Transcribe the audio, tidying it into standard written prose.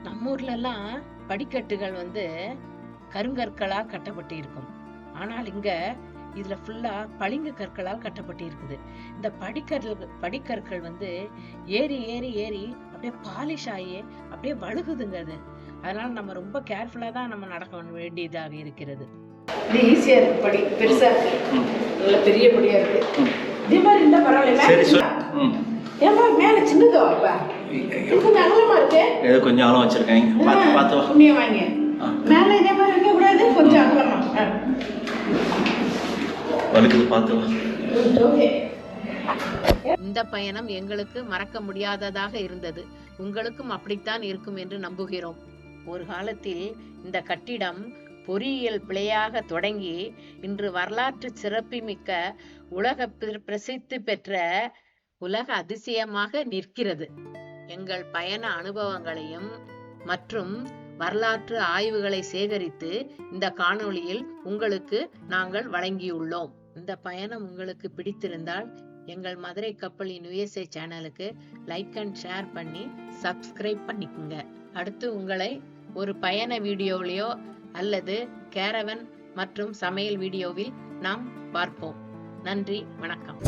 நம்ம ஊர்ல எல்லாம் படிக்கட்டுகள் கருங்கற்களா கட்டப்பட்டு இருக்கும். ஆனால் இங்க இதுல ஃபுல்லா பளிங்கு கற்களால் கட்டப்பட்டு இருக்குது. இந்த படிக்கற்கள் ஏறி ஏறி ஏறி அப்படியே பாலிஷ் ஆகி அப்படியே வழுகுதுங்க அது. அதனால நம்ம ரொம்ப கேர்ஃபுல்லா தான் நம்ம நடக்க வேண்டியதாக இருக்கிறது. இது ஈஸியா இருக்கு, படி பெருசா இருக்கு, நல்ல பெரிய படியா இருக்கு. இதே மாதிரி இருந்தா பரவாயில்ல. ஏமா மேல சின்னதோ அப்ப கொஞ்சம் அகலமா இருக்கு, ஏதோ கொஞ்சம் அகலம் வச்சிருக்கேன். பார்த்து புண்ணியம் வாங்க. மேல இதே மாதிரி இருக்க கூடாது, கொஞ்சம் அகலமா வழுக்குது, பார்த்து வா. ஓகே. இந்த பயணம் எங்களுக்கு மறக்க முடியாததாக இருந்தது. உங்களுக்கும் அப்படித்தான் இருக்கும் என்று நம்புகிறோம். ஒரு காலத்தில் இந்த கட்டிடம் பொறியியல் பிழையாக தொடங்கி இன்று வரலாற்று சிறப்புமிக்க உலக பிரசித்தி பெற்ற உலக அதிசயமாக நிற்கிறது. எங்கள் பயண அனுபவங்களையும் மற்றும் வரலாற்று ஆய்வுகளை சேகரித்து இந்த காணொளியில் உங்களுக்கு நாங்கள் வழங்கியுள்ளோம். இந்த பயணம் உங்களுக்கு பிடித்திருந்தால் எங்கள் மதுரை கப்பலின் USA சேனலுக்கு லைக் அண்ட் ஷேர் பண்ணி சப்ஸ்கிரைப் பண்ணிக்குங்க. அடுத்து உங்களை ஒரு பயண வீடியோவிலையோ அல்லது கேரவன் மற்றும் சமையல் வீடியோவில் நாம் பார்ப்போம். நன்றி, வணக்கம்.